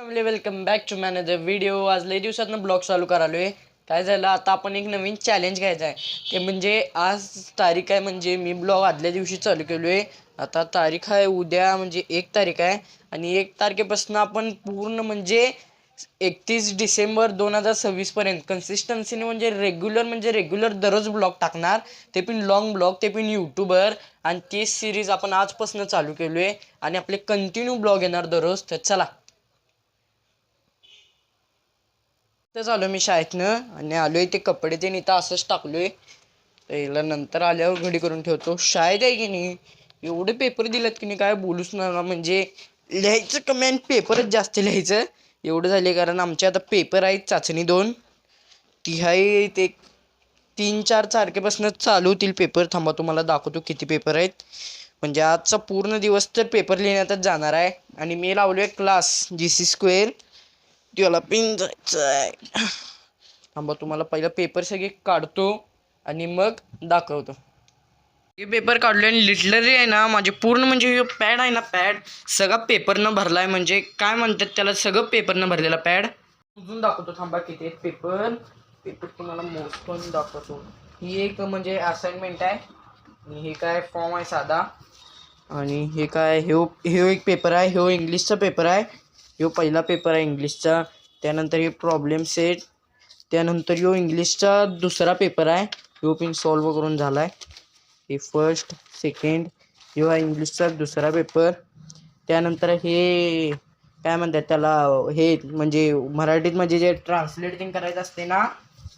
Family welcome back to man the video. आज लई दिवसातनं blog चालू करालोय. काय झालं आता आपण एक नवीन चॅलेंज घ्यायचं आहे. ते म्हणजे आज तारीख आहे, म्हणजे मी ब्लॉग आदल्या दिवशी चालू केलोय. आता तारीख आहे उद्या, म्हणजे 1 तारीख आहे. आणि 1 तारखेपासून आपण पूर्ण म्हणजे 31 डिसेंबर 2026 पर्यंत कन्सिस्टन्सीने म्हणजे रेग्युलर दररोज ब्लॉग टाकणार. ते पण लॉंग ब्लॉग, ते पण यूट्यूबर. आणि ती सिरीज आपण आजपासून चालू केलोय आणि आपले कंटिन्यू ब्लॉग येणार दररोज. तर चला, तर आलो मी शाळेतनं आणि आलोय. ते कपडे ते इथं असंच टाकलोय. तर नंतर आल्यावर घडी करून ठेवतो. शाळेत आहे की नाही एवढे पेपर दिलेत की नाही काय बोलूच नका. म्हणजे लिहायचं कमी आणि पेपरच जास्त लिहायचं एवढं झाले. कारण आमचे आता पेपर आहेत चाचणी 2 ती आहे. ते 3-4 तारखेपासून चालू होतील पेपर. थांबा तुम्हाला दाखवतो किती पेपर आहेत. म्हणजे आजचा पूर्ण दिवस तर पेपर लिहिण्यातच जाणार आहे. आणि मी लावलोय क्लास GC स्क्वेअर, त्याला पिन जायचं आहे. थांबा तुम्हाला पहिला पेपर सगळे काढतो आणि मग दाखवतो. हे पेपर काढले आणि लिटरली आहे ना, माझे पूर्ण म्हणजे पॅड आहे ना, पॅड सगळा पेपरनं भरलाय. म्हणजे काय म्हणतात त्याला, सगळं पेपरनं भरलेला पॅड. अजून दाखवतो थांबा किती आहेत पेपर. पेपर तुम्हाला मोजून दाखवतो. ही एक म्हणजे असाइनमेंट आहे आणि हे काय फॉर्म आहे साधा. आणि हे काय ह्यो एक पेपर आहे. ह्यो इंग्लिशचा पेपर आहे. ह्यो पहिला पेपर आहे इंग्लिशचा. त्यानंतर हे प्रॉब्लेम सेट. त्यानंतर ह्यो इंग्लिशचा दुसरा पेपर आहे. ह्यो पण सॉल्व करून झाला आहे. हे फर्स्ट सेकंड. ह्यो आहे इंग्लिशचा दुसरा पेपर. त्यानंतर हे काय म्हणतात त्याला, हे म्हणजे मराठीत म्हणजे जे ट्रान्सलेटिंग करायचं असते ना,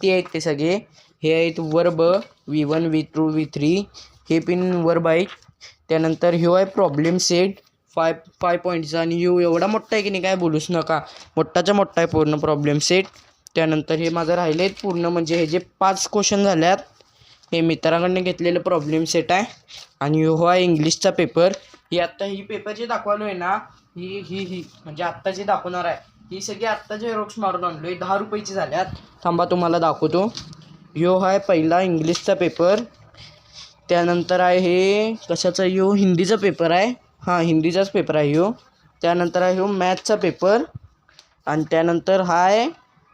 ते आहेत ते सगळे. हे आहेत वर्ब V1 V2 V3. हे पण वर्ब आहेत. त्यानंतर ह्यो आहे प्रॉब्लेम सेट 5 पॉईंटचा. आणि ह्यो एवढा मोठा आहे की नाही काय बोलूच नका. मोठाच्या मोठा आहे पूर्ण प्रॉब्लेम सेट. त्यानंतर हे माझं राहिले पूर्ण म्हणजे हे जे 5 क्वेश्चन झाल्यात हे मित्राकडनं घेतलेलं प्रॉब्लेम सेट आहे. आणि ह्यो आहे इंग्लिशचा पेपर. ही आत्ता ही पेपर जे दाखवालो आहे ना, ही म्हणजे आत्ता जे दाखवणार आहे ही सगळी आत्ताचे झेरॉक्स मारून आणलोय. 10 रुपयाची झाल्यात. थांबा तुम्हाला दाखवतो. ह्यो आहे पहिला इंग्लिशचा पेपर. त्यानंतर आहे हे कशाचा, ह्यो हिंदीचा पेपर आहे. हिंदीचाच पेपर आहे ह्यो. त्यानंतर आहे ह्यो मॅथचा पेपर. आणि त्यानंतर हा आहे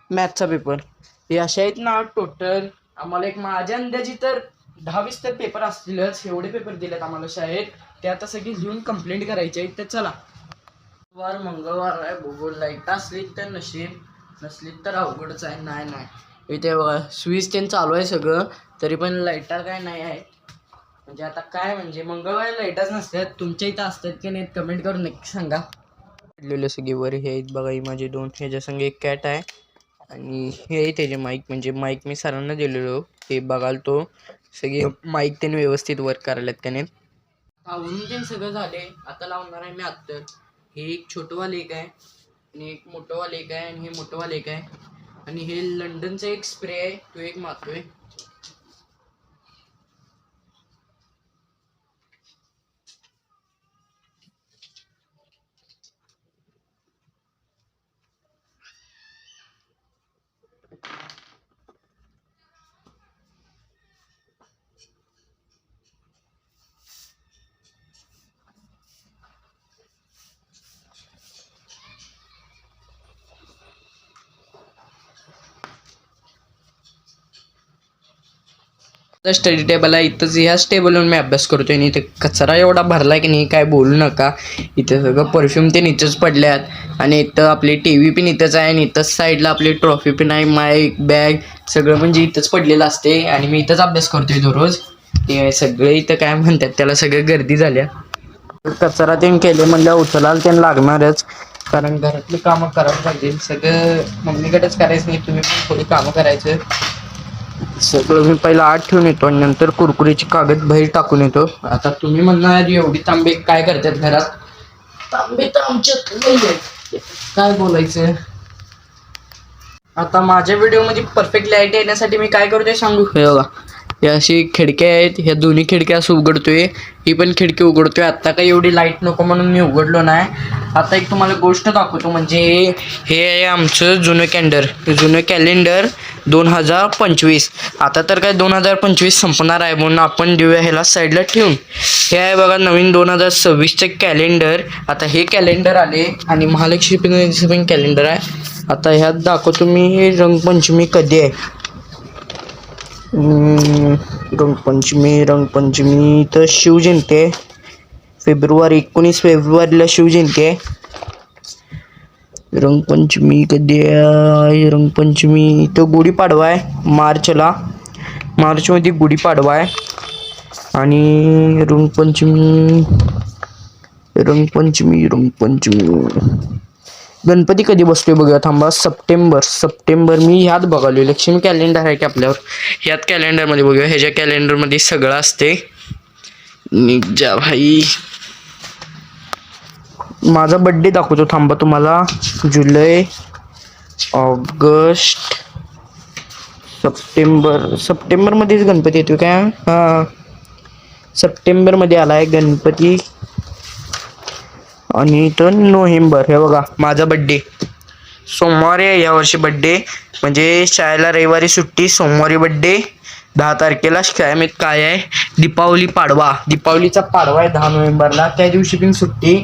मॅथचा पेपर. हे असे आहेत ना टोटल आम्हाला एक माझ्या अंदाजी तर 10-20 तर पेपर असतीलच. एवढे पेपर दिलेत आम्हाला शाळेत. ते आता सगळे लिहून कंप्लेंट करायचे आहेत. तर चला, मंगळवार आहे. बघू लाईट असली तर नशीब, नसली तर अवघडच आहे. नाही इथे स्विच ते चालू आहे सगळं, तरी पण लाईटा काय नाही आहे. म्हणजे आता काय म्हणजे मंगळवारी लाईटच नसतात. तुमच्या इथं असतात की नाही कमेंट करून नक्की सांगा. पडलेलं सगळे वर हे आहेत बघा. ही माझे 2 ह्याच्या संग एक कॅट आहे. आणि हे आहे त्याचे माईक. म्हणजे माईक मी सरांना दिलेलो, ते बघाल तो सगळे माईक त्यांनी व्यवस्थित वर्क करायला त्याने. आवरून ते सगळं झाले. आता लावणार आहे मी अत्तर. हे एक छोटंवालं एक आहे आणि एक मोठंवालं एक आहे आणि हे मोठंवालं एक आहे. आणि हे लंडनचा एक स्प्रे आहे, तो एक मारतोय. स्टडी टेबल आहे इथंच. ह्याच टेबलवरून मी अभ्यास करतोय. आणि इथे कचरा एवढा भरलाय की नाही काय बोलू नका. इथे सगळं परफ्यूम ते इथंच पडल्यात. आणि इथं आपली TV पण इथंच आहे. आणि इथंच साईडला आपली ट्रॉफी पण आहे, माईक बॅग सगळं म्हणजे इथंच पडलेलं असते. आणि मी इथंच अभ्यास करतोय दररोज. ते सगळे इथं काय म्हणतात त्याला, सगळं गर्दी झाल्या. कचरा ते केले म्हणल्या उचलायला ते लागणारच. कारण घरातली कामं करायला पाहिजे. सगळं मम्मीकडेच करायचं नाही, तुम्ही पण थोडी कामं करायचं. सगळं मी पहिला आत ठेवून येतो आणि नंतर कुरकुरीची कागद बाहेर टाकून येतो. आता तुम्ही म्हणणार एवढी तांबे काय करतात घरात. तांबे तर आमच्यात नाही, काय बोलायचं. आता माझ्या व्हिडिओ मध्ये परफेक्ट लाईट येण्यासाठी मी काय करतोय सांगू. हे बघा, या अशी खिडक्या आहेत, ह्या दोन्ही खिडक्या असं उघडतोय, ही पण खिडकी उघडतोय. आत्ता काही एवढी लाईट नको म्हणून मी उघडलो नाही. आता एक तुम्हाला गोष्ट दाखवतो, म्हणजे हे आहे आमचं जुनं कॅलेंडर 2025. आता तर काय 2025 संपणार आहे म्हणून आपण देऊया ह्याला साईडला ठेवून. हे आहे बघा नवीन 2026चे कॅलेंडर. आता हे कॅलेंडर आले आणि महालक्ष्मीचं पण कॅलेंडर आहे. आता ह्यात दाखवतो मी हे रंगपंचमी कधी आहे. रंगपंचमी तर शिवजयंती आहे, 19 फेब्रुवारीला शिवजयंती आहे. रंगपंचमी कधी आहे? रंगपंचमी तर गुढीपाडवा आहे, मार्चमध्ये गुढीपाडवा आहे. आणि रंगपंचमी गणपती कधी बसतोय बघूया, थांबा. सप्टेंबर मी ह्यात बघालो, लक्ष्मी कॅलेंडर आहे की आपल्यावर, ह्यात कॅलेंडरमध्ये बघूया. ह्याच्या कॅलेंडरमध्ये सगळं असते. निजा भाई माझा बड्डे दाखवतो, थांबा तुम्हाला. जुलै, ऑगस्ट, सप्टेंबरमध्येच गणपती येतो काय? हां, सप्टेंबरमध्ये आलाय गणपती. आणि तर नोव्हेंबर. हे बघा माझा बड्डे सोमवारी आहे यावर्षी बड्डे, म्हणजे शाळेला रविवारी सुट्टी, सोमवारी बड्डे. 10 तारखेला शाळेत काय आहे? दीपावलीचा पाडवा आहे 10 नोव्हेंबरला, त्या दिवशी पण सुट्टी.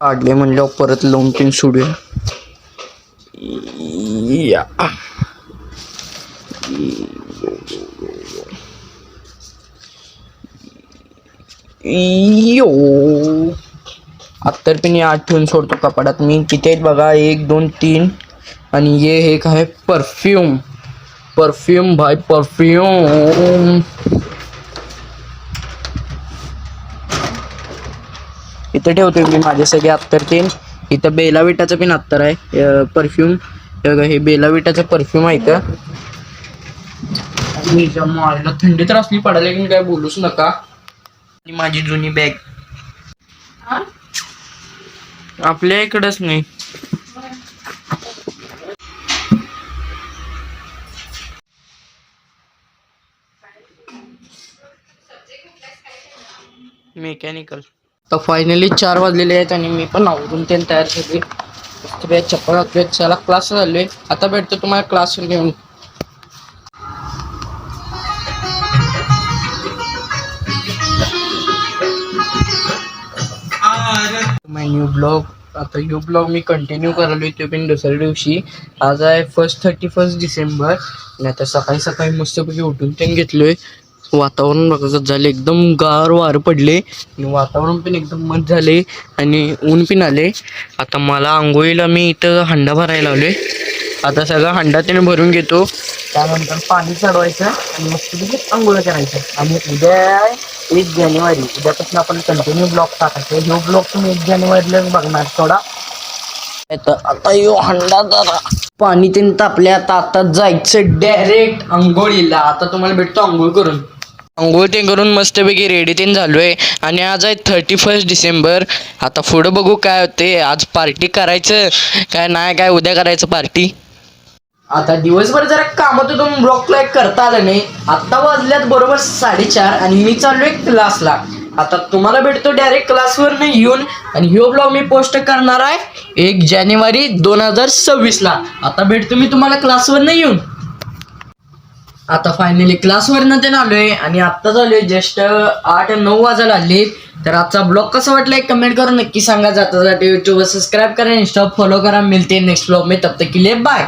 काढले म्हणल्यावर परत लावून पिन सोडूया. अत्तर पण या ठेवून सोडतो कपाटात मी. किती आहेत बघा, 1 2 3. आणि हे काय? परफ्यूम भाई, परफ्यूम. इथं ठेवतोय मी माझे सगळे अत्तर तीन. इथं बेला विटाचं पण अत्तर आहे, परफ्यूम. हे बेला विटाचं परफ्यूम आहे का? माझ्या थंडी तर असली पडायला की काय बोलूच नका. आणि माझी जुनी बॅग आपल्या इकडंच नाही. मेकॅनिकल. तर फायनली 4 वाजलेले आहेत आणि मी पण आवरून ते तयार झाले. चप्पल घातली, चला क्लास झाले. आता भेटतो तुम्हाला क्लासवर घेऊन. New blog. आता न्यू ब्लॉग मी कंटिन्यू करायलो, ते पण दुसऱ्या दिवशी. आज आहे 31 डिसेंबर. आणि आता सकाळी मस्तपैकी उठून ते घेतलोय. वातावरण बघा कसं झाले, एकदम गार वारं पडले आणि वातावरण पण एकदम मस्त झाले आणि ऊन पण आले. आता मला आंघोळीला मी इथं हंडा भरायला लावले. आता सगळा हंडा त्याने भरून घेतो, त्यानंतर पाणी चढवायचं आणि मस्तपैकी आंघोळ करायचं. आणि उद्या 1 जानेवारी, उद्यापासून आपण कंटिन्यू ब्लॉग टाकायचे. ह्यो ब्लॉग तुम्ही 1 जानेवारीलाच बघणार थोडा. आता यो हंडा जरा पाणी तीन तापले. आता जायचं डायरेक्ट आंघोळीला. आता तुम्हाला भेटतो आंघोळ करून. आंघोळ ते करून मस्तपैकी रेडी तीन झालोय. आणि आज आहे 31 डिसेंबर. आता पुढं बघू काय होते. आज पार्टी करायचं काय नाही, काय उद्या करायचं पार्टी. आता दिवसभर जरा कामात होतो, ब्लॉग लाईक करता आलं नाही. आता वाजल्यात बरोबर 4:30 आणि मी चाललोय क्लासला. आता तुम्हाला भेटतो डायरेक्ट क्लासवर नाही येऊन. आणि ह्यो ब्लॉग मी पोस्ट करणार आहे 1 जानेवारी 2026ला. आता भेटतो मी तुम्हाला क्लासवर नाही येऊन. आता फायनली क्लासवरनं ते आलोय आणि आत्ता झालोय जस्ट 8-9 वाजायला आले. तर आजचा ब्लॉग कसा वाटला कमेंट करून नक्की सांगा. जाता यूट्यूबवर सबस्क्राईब करा, इंस्टा फॉलो करा. मिळते नेक्स्ट ब्लॉग में, तब तक के लिए बाय.